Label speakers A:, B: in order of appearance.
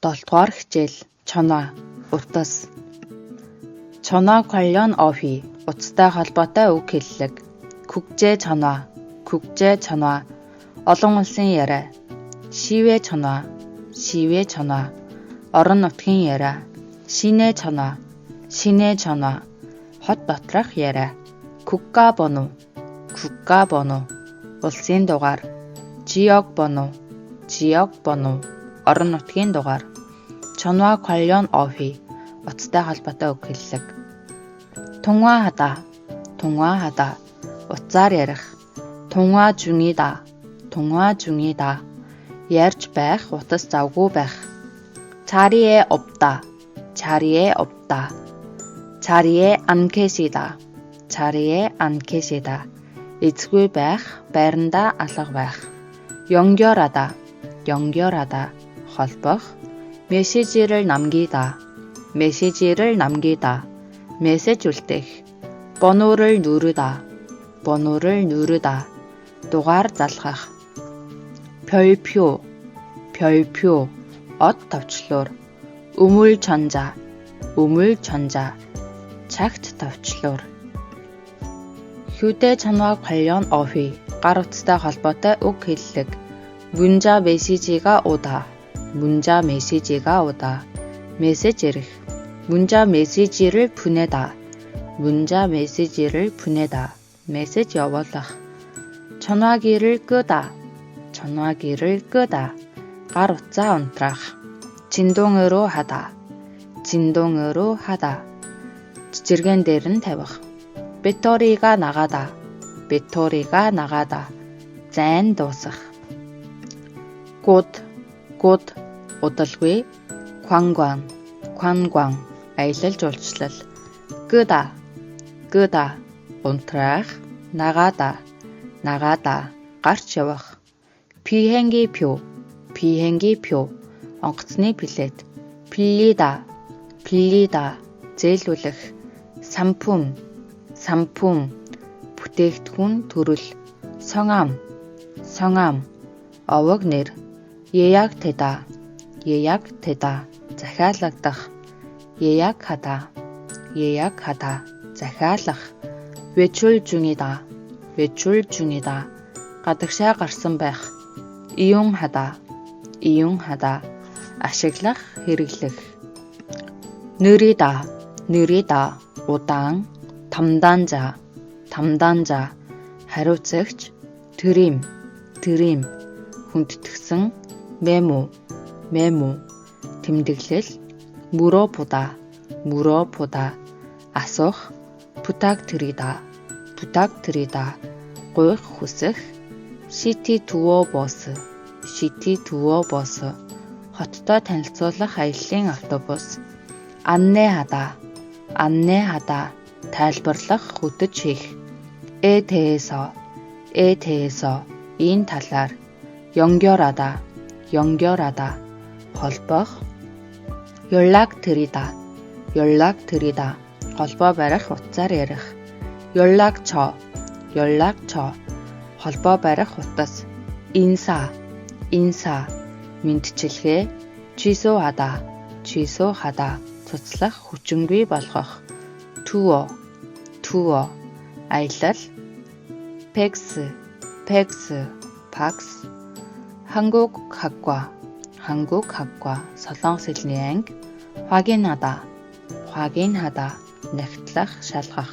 A: 7 хичээл чоноо утас чоноо 관련 어휘 утастай холбоотой үг хэллэг 국제 전화 олон улсын яриа 시외 전화 орон нутгийн яриа 시내 전화 хот доторх яриа 국가번호 улсын дугаар 지역번호 орон нутгийн дугаар 전화 관련 어휘 утастай холбоотой үг хэллэг 통화하다 утсаар ярих 통화 중이다 ярьж байх утас завгүй байх 자리에 없다 자리에 안 계시다 эзгүй байх байранда алга байх 연결하다 холбох 메시지를 남기다 메시지 үлдээх 번호를 누르다 дугаар залгах 별표 от товчлуур 우물천자 цагт товчлуур 휴대전화 관련 어휘 гар утастай холбоотой үг хэллэг 문자 메시지가 오다 메시지 ирэх 문자 메시지를 보내다 메시지 явуулах 전화기를 끄다 гар утсаа унтраах 진동으로 하다 жижигэн дээр нь тавих 배터리가 나가다 зайн дуусах 곧 удалгүй 관광 аялал жуулчлал 끄다 унтраах 나가다 гарч явах 비행기표 онгоцны билет 빌리다 зээлүүлэх 상품 бүтээгдэхүүн төрөл 성함 овог нэр 예약되다 захиалагдах 예약하다 захиалах 외출 중이다 гадагшаа гарсан байх 이용하다 ашиглах хэрэглэх 느리다 우당 담당자 хариуцагч 드림 хүндэтгсэн 메모 тэмдэглэл 물어보다 асуух 부탁드리다 гуйх хүсэх 시티 투어 버스 хоттой танилцуулах аяллаа автобус 안내하다 тайлбарлах хөдөж хийх 에 대해서 энэ талаар 연결하다 холбох 연락드리다 холбоо барих утсаар ярих 연락처 холбоо барих утас 인사 мэдчилгээ 취소하다 цуцлах хүчингүй болгох 투어 аялал 팩스 факс 한국학과 солонгос хэлний анги 확인하다 нягтлах шалгах